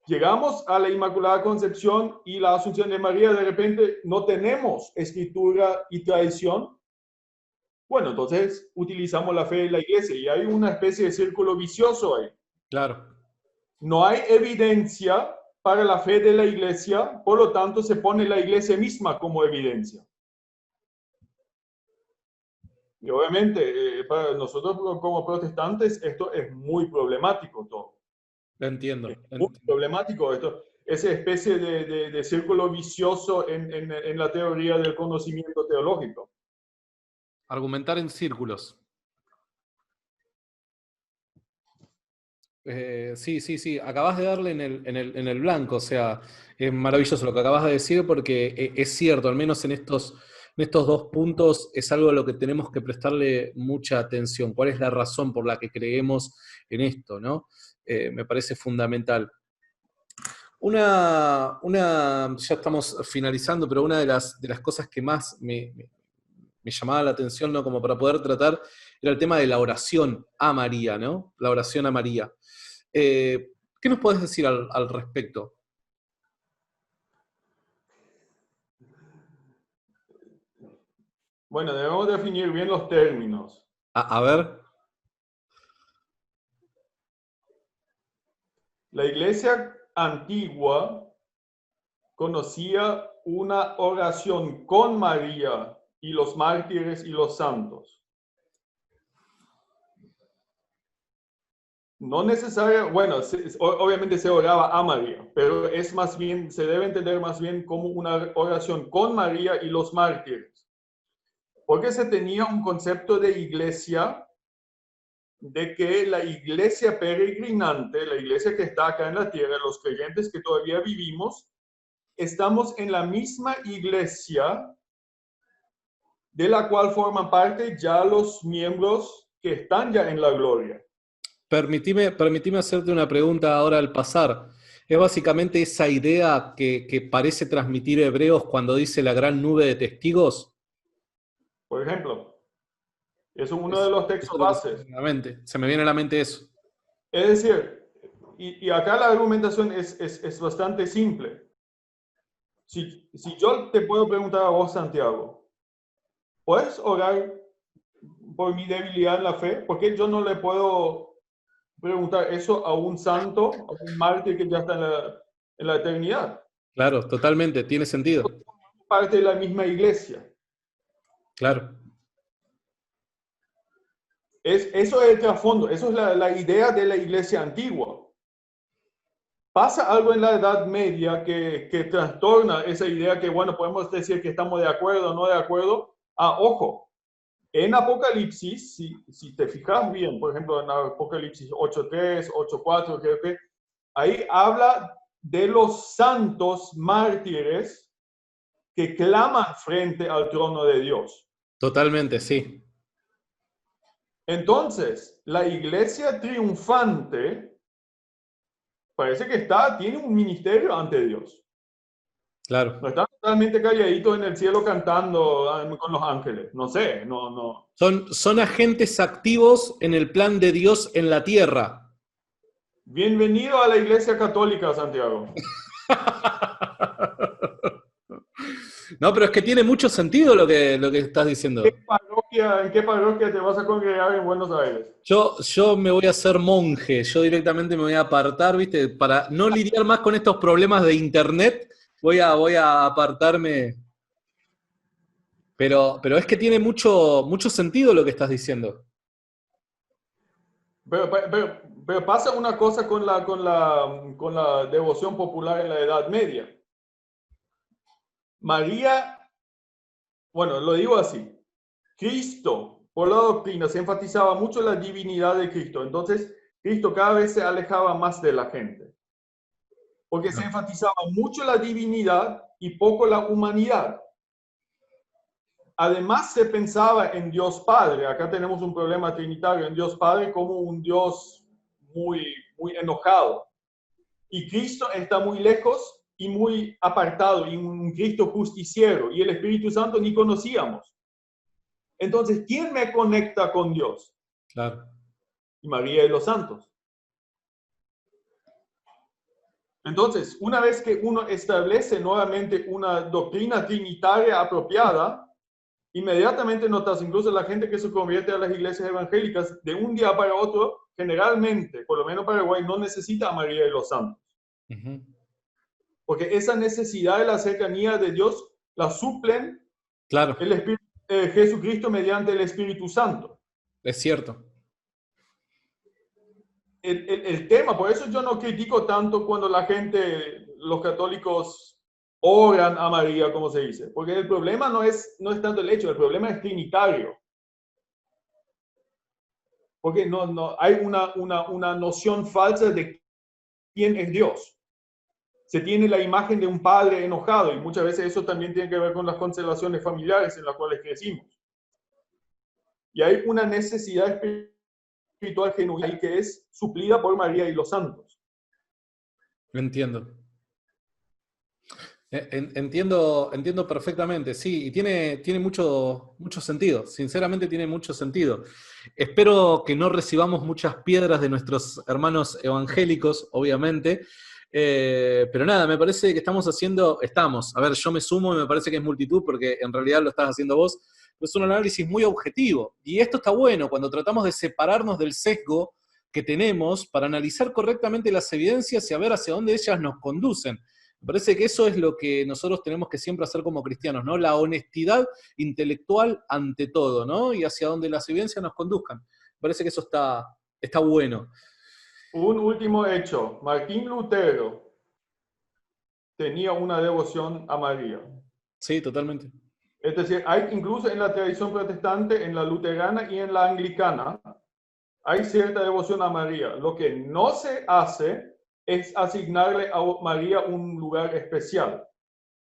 Llegamos a la Inmaculada Concepción y la Asunción de María, de repente no tenemos escritura y tradición. Bueno, entonces utilizamos la fe de la iglesia y hay una especie de círculo vicioso ahí. Claro. No hay evidencia para la fe de la iglesia, por lo tanto se pone la iglesia misma como evidencia. Y obviamente, para nosotros como protestantes, esto es muy problemático todo. Entiendo. Es muy problemático esto, esa especie de círculo vicioso en la teoría del conocimiento teológico. Argumentar en círculos. Sí. Acabas de darle en el blanco. O sea, es maravilloso lo que acabas de decir porque es cierto, al menos en estos dos puntos es algo a lo que tenemos que prestarle mucha atención. ¿Cuál es la razón por la que creemos en esto, ¿no? Me parece fundamental. Ya estamos finalizando, pero una de las cosas que más me llamaba la atención, ¿no? Como para poder tratar, era el tema de la oración a María, ¿no? La oración a María. ¿Qué nos podés decir al respecto? Bueno, debemos definir bien los términos. A ver. La iglesia antigua conocía una oración con María y los mártires y los santos. No necesariamente, bueno, obviamente se oraba a María, pero es más bien, se debe entender más bien como una oración con María y los mártires. Porque se tenía un concepto de iglesia, de que la iglesia peregrinante, la iglesia que está acá en la tierra, los creyentes que todavía vivimos, estamos en la misma iglesia de la cual forman parte ya los miembros que están ya en la gloria. Permitime hacerte una pregunta ahora al pasar. Es básicamente esa idea que parece transmitir Hebreos cuando dice la gran nube de testigos. Por ejemplo, es uno de los Eso textos es lo que se me bases. viene a la mente. Se me viene a la mente eso. Es decir, y acá la argumentación es bastante simple. Si yo te puedo preguntar a vos, Santiago, ¿puedes orar por mi debilidad en la fe? ¿Por qué yo no le puedo preguntar eso a un santo, a un mártir que ya está en la eternidad? Claro, totalmente, tiene sentido. Parte de la misma iglesia. Claro. Eso es el trasfondo, eso es la idea de la iglesia antigua. Pasa algo en la Edad Media que trastorna esa idea que, bueno, podemos decir que estamos de acuerdo o no de acuerdo. Ah, ojo, en Apocalipsis, si te fijas bien, por ejemplo, en Apocalipsis 8.3, 8.4, creo que ahí habla de los santos mártires que claman frente al trono de Dios. Totalmente, sí. Entonces, la iglesia triunfante parece que tiene un ministerio ante Dios. Claro. No están totalmente calladitos en el cielo cantando con los ángeles. No sé, no. Son agentes activos en el plan de Dios en la tierra. Bienvenido a la iglesia católica, Santiago. No, pero es que tiene mucho sentido lo que estás diciendo. ¿En qué parroquia te vas a congregar en Buenos Aires? Yo me voy a hacer monje, yo directamente me voy a apartar, ¿viste? Para no lidiar más con estos problemas de internet, voy a apartarme. Pero es que tiene mucho sentido lo que estás diciendo. Pero pasa una cosa con la devoción popular en la Edad Media. María, bueno, lo digo así, Cristo, por la doctrina, se enfatizaba mucho la divinidad de Cristo. Entonces, Cristo cada vez se alejaba más de la gente. Porque se enfatizaba mucho la divinidad y poco la humanidad. Además, se pensaba en Dios Padre. Acá tenemos un problema trinitario, en Dios Padre como un Dios muy enojado. Y Cristo está muy lejos y muy apartado, y un Cristo justiciero. Y el Espíritu Santo ni conocíamos. Entonces, ¿quién me conecta con Dios? Claro. Y María y los santos. Entonces, una vez que uno establece nuevamente una doctrina trinitaria apropiada, inmediatamente notas, incluso la gente que se convierte a las iglesias evangélicas, de un día para otro, generalmente, por lo menos Paraguay, no necesita a María y los santos. Uh-huh. Porque esa necesidad de la cercanía de Dios la suplen Claro, Jesucristo mediante el Espíritu Santo. es cierto. El tema, por eso yo no critico tanto cuando la gente, los católicos, oran a María, como se dice, porque el problema no es tanto el hecho, el problema es trinitario. Porque no hay una noción falsa de quién es Dios. Se tiene la imagen de un padre enojado y muchas veces eso también tiene que ver con las constelaciones familiares en las cuales crecimos. Y hay una necesidad espiritual genuina que es suplida por María y los santos. Entiendo. Entiendo perfectamente, sí, y tiene mucho sentido, sinceramente tiene mucho sentido. Espero que no recibamos muchas piedras de nuestros hermanos evangélicos, obviamente, pero nada, me parece que a ver, yo me sumo y me parece que es multitud porque en realidad lo estás haciendo vos, pero es un análisis muy objetivo, y esto está bueno cuando tratamos de separarnos del sesgo que tenemos para analizar correctamente las evidencias y a ver hacia dónde ellas nos conducen. Me parece que eso es lo que nosotros tenemos que siempre hacer como cristianos, ¿no? La honestidad intelectual ante todo, ¿no? Y hacia donde las evidencias nos conduzcan. Me parece que eso está bueno. Un último hecho. Martín Lutero tenía una devoción a María. Sí, totalmente. Es decir, hay incluso en la tradición protestante, en la luterana y en la anglicana, hay cierta devoción a María. Lo que no se hace es asignarle a María un lugar especial.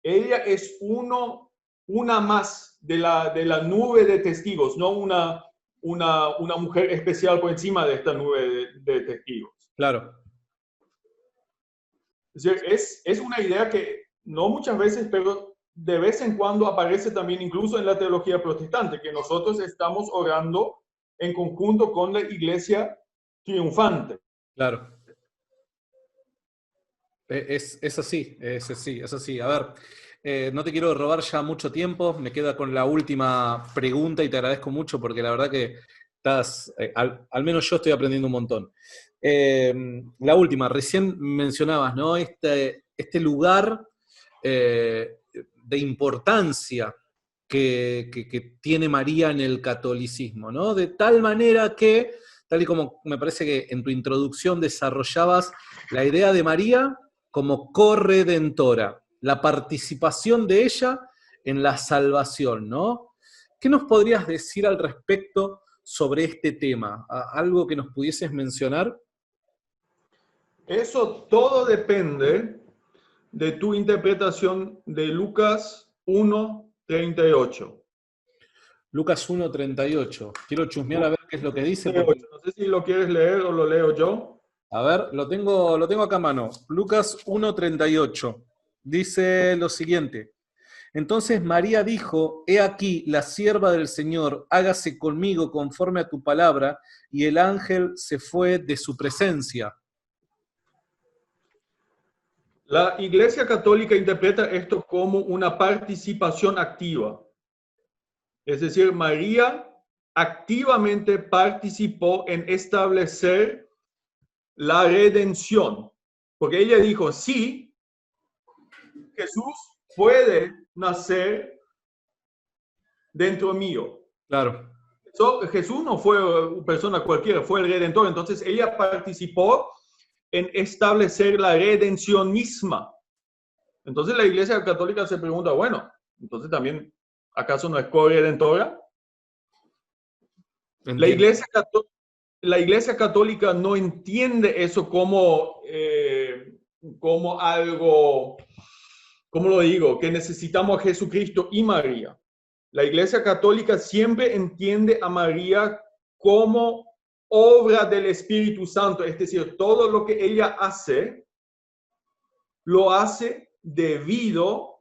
Ella es una más de la nube de testigos, no una mujer especial por encima de esta nube de testigos. Claro. Es decir, es una idea que no muchas veces, pero de vez en cuando aparece también incluso en la teología protestante, que nosotros estamos orando en conjunto con la iglesia triunfante. Claro. Es así, es así, es así. A ver, no te quiero robar ya mucho tiempo, me queda con la última pregunta y te agradezco mucho porque la verdad que estás, al menos yo estoy aprendiendo un montón. La última, recién mencionabas, ¿no? Este lugar de importancia que tiene María en el catolicismo, ¿no? De tal manera que, tal y como me parece que en tu introducción desarrollabas la idea de María como corredentora, la participación de ella en la salvación, ¿no? ¿Qué nos podrías decir al respecto sobre este tema? ¿Algo que nos pudieses mencionar? Eso todo depende de tu interpretación de Lucas 1:38. Lucas 1:38. Quiero chusmear a ver qué es lo que dice. Porque... No sé si lo quieres leer o lo leo yo. A ver, lo tengo acá a mano. Lucas 1:38. Dice lo siguiente. Entonces María dijo, he aquí la sierva del Señor, hágase conmigo conforme a tu palabra, y el ángel se fue de su presencia. La Iglesia Católica interpreta esto como una participación activa. Es decir, María activamente participó en establecer la redención. Porque ella dijo, sí, Jesús puede nacer dentro mío. Claro. Jesús no fue una persona cualquiera, fue el Redentor. Entonces ella participó en establecer la redención misma. Entonces la Iglesia Católica se pregunta, bueno, entonces también, ¿acaso no es corredentora? La Iglesia Católica no entiende eso como algo, ¿cómo lo digo? Que necesitamos a Jesucristo y María. La Iglesia Católica siempre entiende a María como obra del Espíritu Santo, es decir, todo lo que ella hace, lo hace debido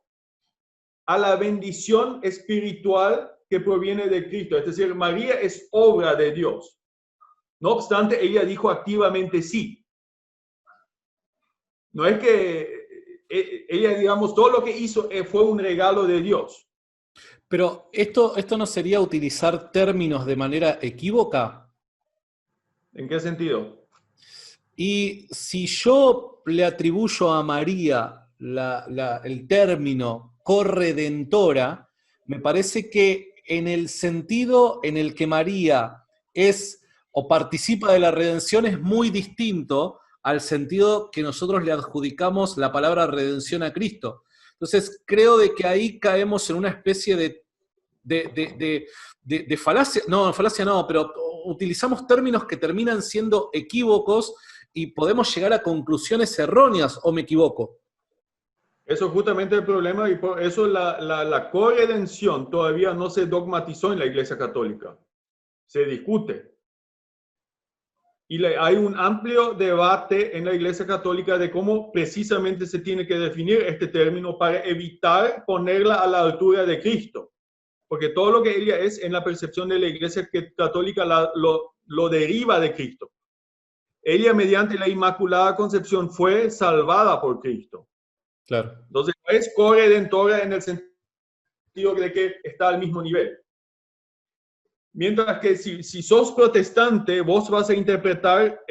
a la bendición espiritual que proviene de Cristo. Es decir, María es obra de Dios. No obstante, ella dijo activamente sí. No es que ella, digamos, todo lo que hizo fue un regalo de Dios. Pero esto no sería utilizar términos de manera equívoca. ¿En qué sentido? Y si yo le atribuyo a María el término corredentora, me parece que en el sentido en el que María es o participa de la redención es muy distinto al sentido que nosotros le adjudicamos la palabra redención a Cristo. Entonces, creo de que ahí caemos en una especie de falacia, no, pero utilizamos términos que terminan siendo equívocos y podemos llegar a conclusiones erróneas, ¿o me equivoco? Eso es justamente el problema y por eso la corredención todavía no se dogmatizó en la Iglesia Católica. Se discute. Y hay un amplio debate en la Iglesia Católica de cómo precisamente se tiene que definir este término para evitar ponerla a la altura de Cristo. Porque todo lo que ella es en la percepción de la Iglesia Católica lo deriva de Cristo. Ella mediante la Inmaculada Concepción fue salvada por Cristo. Claro. Entonces no es corredentora en el sentido de que está al mismo nivel. Mientras que si sos protestante, vos vas a interpretar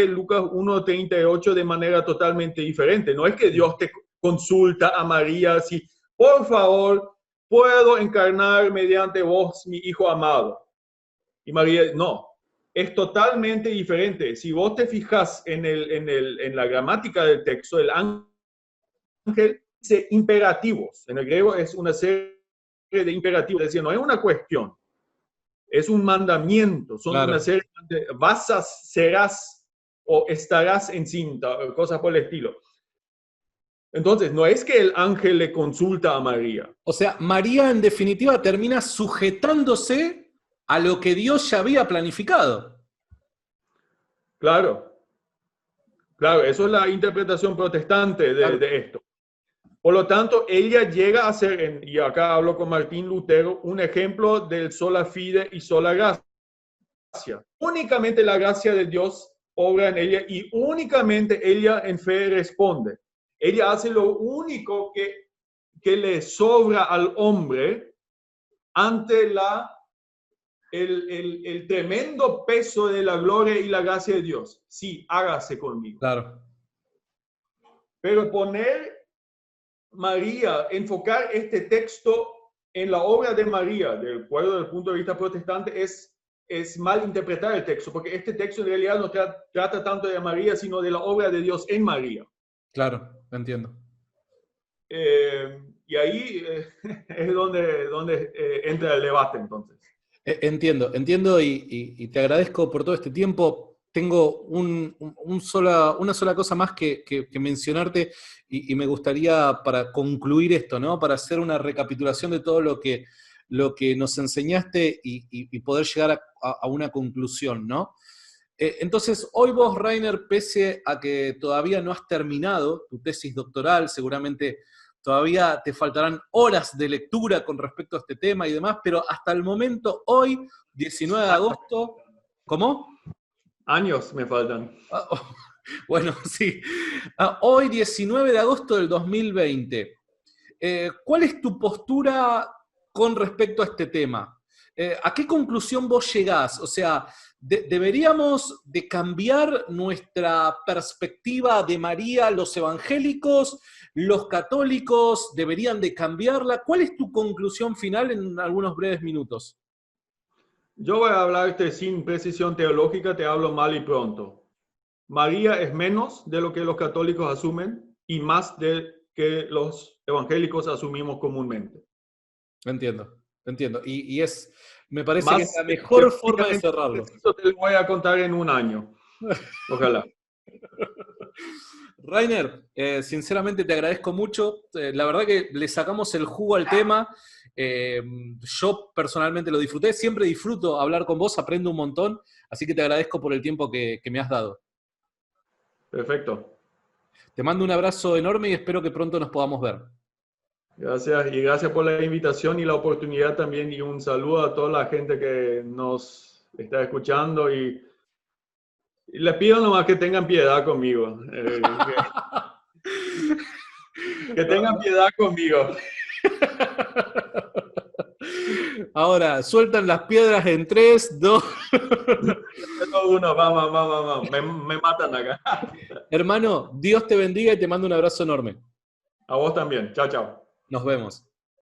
Lucas 1:38 de manera totalmente diferente. No es que Dios te consulta a María si, por favor, puedo encarnar mediante vos mi hijo amado. Y María, no. Es totalmente diferente. Si vos te fijas en la gramática del texto, el ángel dice imperativos. En el griego es una serie de imperativos. Es decir, no es una cuestión. Es un mandamiento, son una serie de serás o estarás encinta, cosas por el estilo. Entonces, no es que el ángel le consulta a María. O sea, María en definitiva termina sujetándose a lo que Dios ya había planificado. Claro. Claro, eso es la interpretación protestante Claro. de esto. Por lo tanto, ella llega a ser, y acá hablo con Martín Lutero, un ejemplo del sola fide y sola gracia. Únicamente la gracia de Dios obra en ella y únicamente ella en fe responde. Ella hace lo único que le sobra al hombre ante el tremendo peso de la gloria y la gracia de Dios. Sí, hágase conmigo. Claro. Pero poner María, enfocar este texto en la obra de María, de acuerdo desde el punto de vista protestante, es mal interpretar el texto, porque este texto en realidad no trata tanto de María, sino de la obra de Dios en María. Claro, entiendo. Y ahí es donde entra el debate entonces. Entiendo y te agradezco por todo este tiempo. Tengo una sola cosa más que mencionarte y me gustaría para concluir esto, ¿no? Para hacer una recapitulación de todo lo que nos enseñaste y poder llegar a una conclusión, ¿no? Entonces, hoy vos, Rainer, pese a que todavía no has terminado tu tesis doctoral, seguramente todavía te faltarán horas de lectura con respecto a este tema y demás, pero hasta el momento, hoy, 19 de agosto, ¿cómo? Años me faltan. Bueno, sí. Hoy, 19 de agosto del 2020. ¿Cuál es tu postura con respecto a este tema? ¿A qué conclusión vos llegás? O sea, ¿deberíamos de cambiar nuestra perspectiva de María, los evangélicos, los católicos deberían de cambiarla? ¿Cuál es tu conclusión final en algunos breves minutos? Yo voy a hablarte sin precisión teológica, te hablo mal y pronto. María es menos de lo que los católicos asumen y más de que los evangélicos asumimos comúnmente. Entiendo. Me parece que es Más la mejor forma de específicamente, cerrarlo. eso te lo voy a contar en un año. Ojalá. Rainer, sinceramente te agradezco mucho. La verdad que le sacamos el jugo al tema. Yo personalmente lo disfruté. Siempre disfruto hablar con vos, aprendo un montón. Así que te agradezco por el tiempo que me has dado. Perfecto. Te mando un abrazo enorme y espero que pronto nos podamos ver. Gracias y gracias por la invitación y la oportunidad también y un saludo a toda la gente que nos está escuchando y les pido nomás que tengan piedad conmigo. Que tengan piedad conmigo. Ahora, sueltan las piedras en 3, 2. Uno, vamos. Me matan acá. Hermano, Dios te bendiga y te mando un abrazo enorme. A vos también. Chao, chao. Nos vemos.